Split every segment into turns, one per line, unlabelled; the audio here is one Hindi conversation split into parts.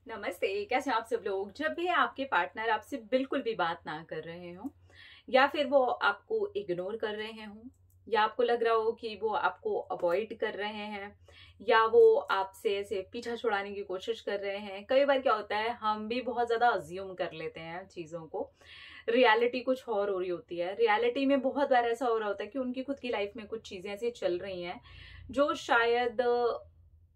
नमस्ते। कैसे हैं आप सब लोग। जब भी आपके पार्टनर आपसे बिल्कुल भी बात ना कर रहे हो या फिर वो आपको इग्नोर कर रहे हों या आपको लग रहा हो कि वो आपको अवॉइड कर रहे हैं या वो आपसे ऐसे पीछा छुड़ाने की कोशिश कर रहे हैं, कई बार क्या होता है हम भी बहुत ज्यादा अज्यूम कर लेते हैं चीजों को। रियलिटी कुछ और हो रही होती है। रियलिटी में बहुत बार ऐसा हो रहा होता है कि उनकी खुद की लाइफ में कुछ चीजें ऐसी चल रही हैं जो शायद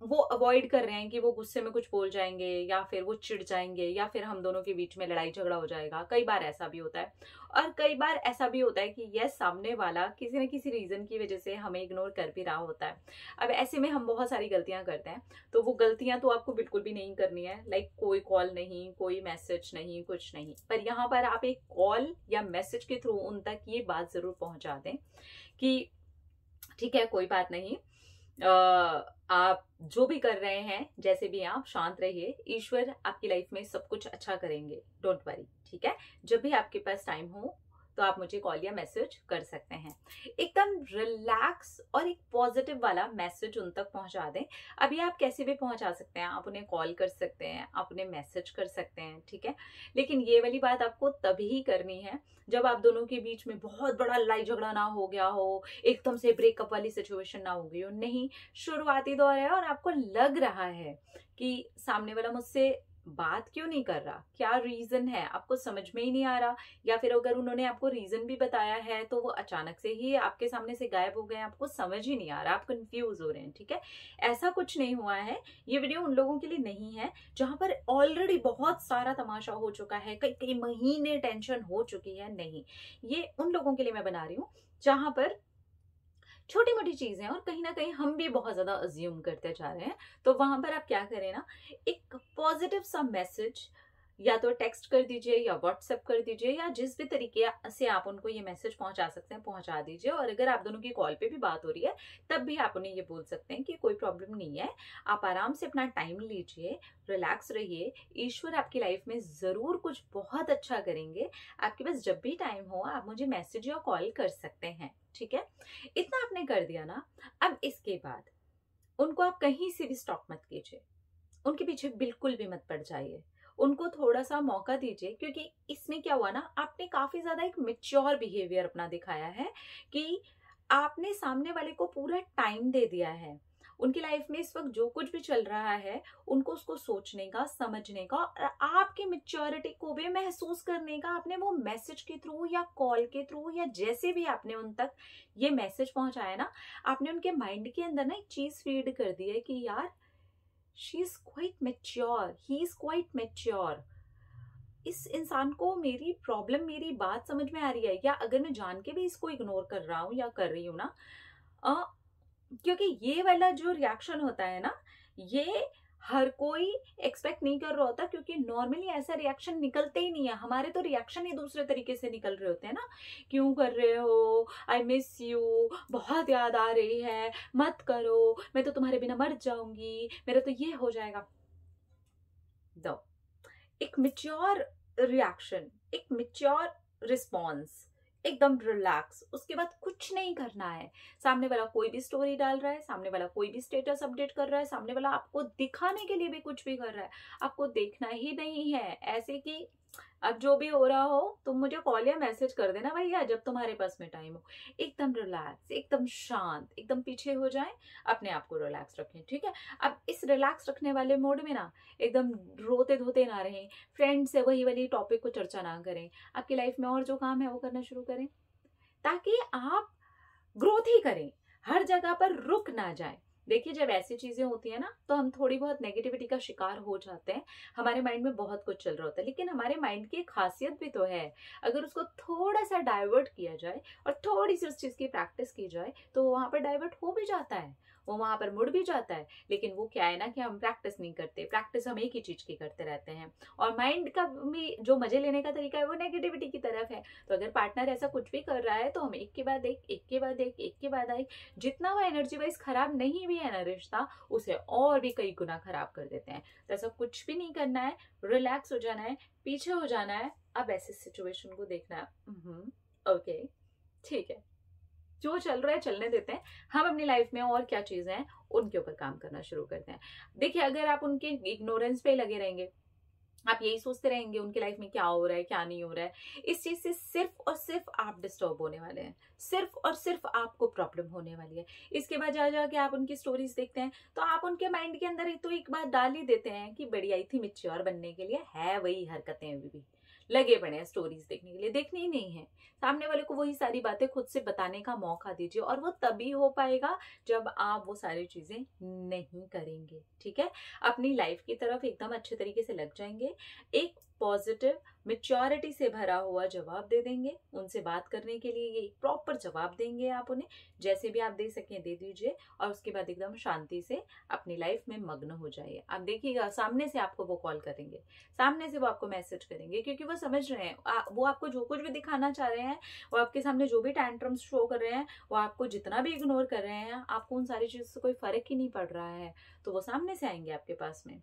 वो अवॉइड कर रहे हैं कि वो गुस्से में कुछ बोल जाएंगे या फिर वो चिढ़ जाएंगे या फिर हम दोनों के बीच में लड़ाई झगड़ा हो जाएगा। कई बार ऐसा भी होता है और कई बार ऐसा भी होता है कि यस, सामने वाला किसी न किसी रीजन की वजह से हमें इग्नोर कर भी रहा होता है। अब ऐसे में हम बहुत सारी गलतियां करते हैं, तो वो गलतियां तो आपको बिल्कुल भी नहीं करनी है। लाइक कोई कॉल नहीं, कोई मैसेज नहीं, कुछ नहीं, पर यहाँ पर आप एक कॉल या मैसेज के थ्रू उन तक ये बात जरूर पहुंचा दें कि ठीक है, कोई बात नहीं, आप जो भी कर रहे हैं, जैसे भी आप शांत रहिए, ईश्वर आपकी लाइफ में सब कुछ अच्छा करेंगे, डोंट वरी। ठीक है, जब भी आपके पास टाइम हो तो आप मुझे कॉल या मैसेज कर सकते हैं। एकदम रिलैक्स और एक पॉजिटिव वाला मैसेज उन तक पहुंचा दें। अभी आप कैसे भी पहुंचा सकते हैं, आप उन्हें कॉल कर सकते हैं, आप उन्हें मैसेज कर सकते हैं, ठीक है। लेकिन ये वाली बात आपको तभी ही करनी है जब आप दोनों के बीच में बहुत बड़ा लड़ाई झगड़ा ना हो गया हो, एकदम से ब्रेकअप वाली सिचुएशन ना हो गई हो। नहीं, शुरुआती दौर है और आपको लग रहा है कि सामने वाला मुझसे बात क्यों नहीं कर रहा, क्या रीजन है, आपको समझ में ही नहीं आ रहा। या फिर अगर उन्होंने आपको रीजन भी बताया है तो वो अचानक से ही आपके सामने से गायब हो गए, आपको समझ ही नहीं आ रहा, आप कंफ्यूज हो रहे हैं। ठीक है, ऐसा कुछ नहीं हुआ है। ये वीडियो उन लोगों के लिए नहीं है जहां पर ऑलरेडी बहुत सारा तमाशा हो चुका है, कई कई महीने टेंशन हो चुकी है। नहीं, ये उन लोगों के लिए मैं बना रही हूँ जहां पर छोटी मोटी चीजें और कहीं ना कहीं हम भी बहुत ज्यादा अज्यूम करते जा रहे हैं। तो वहां पर आप क्या करें ना, एक पॉजिटिव सा मैसेज या तो टेक्स्ट कर दीजिए या व्हाट्सएप कर दीजिए या जिस भी तरीके से आप उनको ये मैसेज पहुंचा सकते हैं पहुंचा दीजिए। और अगर आप दोनों की कॉल पे भी बात हो रही है तब भी आप उन्हें ये बोल सकते हैं कि कोई प्रॉब्लम नहीं है, आप आराम से अपना टाइम लीजिए, रिलैक्स रहिए, ईश्वर आपकी लाइफ में जरूर कुछ बहुत अच्छा करेंगे। आपके पास जब भी टाइम हो आप मुझे मैसेज या कॉल कर सकते हैं। ठीक है, इतना आपने कर दिया ना। अब इसके बाद उनको आप कहीं से भी स्टॉप मत कीजिए, उनके पीछे बिल्कुल भी मत पड़ जाइए, उनको थोड़ा सा मौका दीजिए। क्योंकि इसमें क्या हुआ ना, आपने काफी ज्यादा एक मेच्योर बिहेवियर अपना दिखाया है कि आपने सामने वाले को पूरा टाइम दे दिया है। उनकी लाइफ में इस वक्त जो कुछ भी चल रहा है उनको उसको सोचने का, समझने का और आपकी मेच्योरिटी को भी महसूस करने का आपने वो मैसेज के थ्रू या कॉल के थ्रू या जैसे भी आपने उन तक ये मैसेज पहुंचाया ना, आपने उनके माइंड के अंदर ना एक चीज फीड कर दी है कि यार she is quite mature, he is quite mature. इस इंसान को मेरी प्रॉब्लम, मेरी बात समझ में आ रही है। या अगर मैं जान के भी इसको इग्नोर कर रहा हूँ या कर रही हूँ ना, क्योंकि ये वाला जो रिएक्शन होता है ना, ये हर कोई एक्सपेक्ट नहीं कर रहा होता। क्योंकि नॉर्मली ऐसा रिएक्शन निकलते ही नहीं है। हमारे तो रिएक्शन ही दूसरे तरीके से निकल रहे होते हैं ना, क्यों कर रहे हो, आई मिस यू, बहुत याद आ रही है, मत करो, मैं तो तुम्हारे बिना मर जाऊंगी, मेरा तो ये हो जाएगा। दो एक मिच्योर रिएक्शन, एक मिच्योर रिस्पॉन्स, एकदम रिलैक्स। उसके बाद कुछ नहीं करना है। सामने वाला कोई भी स्टोरी डाल रहा है, सामने वाला कोई भी स्टेटस अपडेट कर रहा है, सामने वाला आपको दिखाने के लिए भी कुछ भी कर रहा है, आपको देखना ही नहीं है। ऐसे कि अब जो भी हो रहा हो तुम मुझे कॉल या मैसेज कर देना भैया जब तुम्हारे पास में टाइम हो। एकदम रिलैक्स, एकदम शांत, एकदम पीछे हो जाए, अपने आप को रिलैक्स रखें। ठीक है, अब इस रिलैक्स रखने वाले मोड में ना एकदम रोते धोते ना रहें, फ्रेंड से वही वाली टॉपिक को चर्चा ना करें, आपकी लाइफ में और जो काम है वो करना शुरू करें ताकि आप ग्रोथ ही करें, हर जगह पर रुक ना जाए। देखिए, जब ऐसी चीजें होती है ना तो हम थोड़ी बहुत नेगेटिविटी का शिकार हो जाते हैं। हमारे माइंड में बहुत कुछ चल रहा होता है, लेकिन हमारे माइंड की एक खासियत भी तो है। अगर उसको थोड़ा सा डाइवर्ट किया जाए और थोड़ी सी उस चीज की प्रैक्टिस की जाए तो वहां पर डाइवर्ट हो भी जाता है, वो वहां पर मुड़ भी जाता है। लेकिन वो क्या है ना कि हम प्रैक्टिस नहीं करते, प्रैक्टिस हम एक ही चीज की करते रहते हैं और माइंड का भी जो मजे लेने का तरीका है वो नेगेटिविटी की तरफ है। तो अगर पार्टनर ऐसा कुछ भी कर रहा है तो हम एक के बाद एक, एक के बाद एक, एक के बाद एक, जितना वो एनर्जी वाइज खराब नहीं भी है ना रिश्ता, उसे और भी कई गुना खराब कर देते हैं। तो ऐसा कुछ भी नहीं करना है, रिलैक्स हो जाना है, पीछे हो जाना है। अब ऐसे सिचुएशन को देखना है, ओके ठीक है, जो चल रहा है चलने देते हैं, हम अपनी लाइफ में और क्या चीजें हैं उनके ऊपर काम करना शुरू करते हैं। देखिए, अगर आप उनके इग्नोरेंस पे लगे रहेंगे, आप यही सोचते रहेंगे उनकी लाइफ में क्या हो रहा है क्या नहीं हो रहा है, इस चीज से सिर्फ और सिर्फ आप डिस्टर्ब होने वाले हैं, सिर्फ और सिर्फ आपको प्रॉब्लम होने वाली है। इसके बाद जा जाके आप उनकी स्टोरीज देखते हैं तो आप उनके माइंड के अंदर तो एक बात डाल ही देते हैं कि बड़ी आई थी मिच्योर बनने के लिए, है वही हरकतें अभी भी लगे पड़े हैं स्टोरीज देखने के लिए। देखनी ही नहीं है, सामने वाले को वही सारी बातें खुद से बताने का मौका दीजिए, और वो तभी हो पाएगा जब आप वो सारी चीजें नहीं करेंगे। ठीक है, अपनी लाइफ की तरफ एकदम अच्छे तरीके से लग जाएंगे, एक पॉजिटिव मेच्योरिटी से भरा हुआ जवाब दे देंगे, उनसे बात करने के लिए ये प्रॉपर जवाब देंगे आप उन्हें, जैसे भी आप दे सकें दे दीजिए, और उसके बाद एकदम शांति से अपनी लाइफ में मग्न हो जाइए। आप देखिएगा सामने से आपको वो कॉल करेंगे, सामने से वो आपको मैसेज करेंगे, क्योंकि वो समझ रहे हैं वो आपको जो कुछ भी दिखाना चाह रहे हैं, वो आपके सामने जो भी टैंट्रम्स शो कर रहे हैं, वो आपको जितना भी इग्नोर कर रहे हैं, आपको उन सारी चीजों से कोई फर्क ही नहीं पड़ रहा है, तो वो सामने से आएंगे आपके पास में।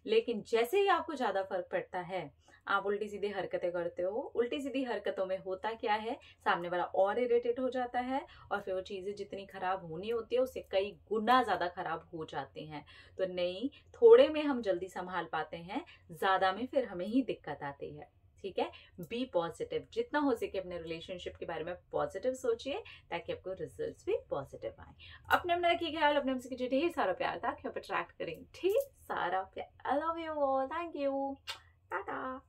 लेकिन जैसे ही आपको ज्यादा फर्क पड़ता है, आप उल्टी सीधी हरकतें करते हो, उल्टी सीधी हरकतों में होता क्या है, सामने वाला और इरिटेट हो जाता है, और फिर वो चीजें जितनी खराब होनी होती है उससे कई गुना ज्यादा खराब हो जाती हैं। तो नहीं, थोड़े में हम जल्दी संभाल पाते हैं, ज्यादा में फिर हमें ही दिक्कत आती है। ठीक है, बी पॉजिटिव, जितना हो सके अपने रिलेशनशिप के बारे में पॉजिटिव सोचिए, ताकि आपको रिजल्ट्स भी पॉजिटिव आए। अपने अपना रखिए ख्याल, अपने हमसे कीजिए ढेर सारा प्यार, ताकि आप अट्रैक्ट करें ढेर सारा प्यार। I love you all, thank you, Tata.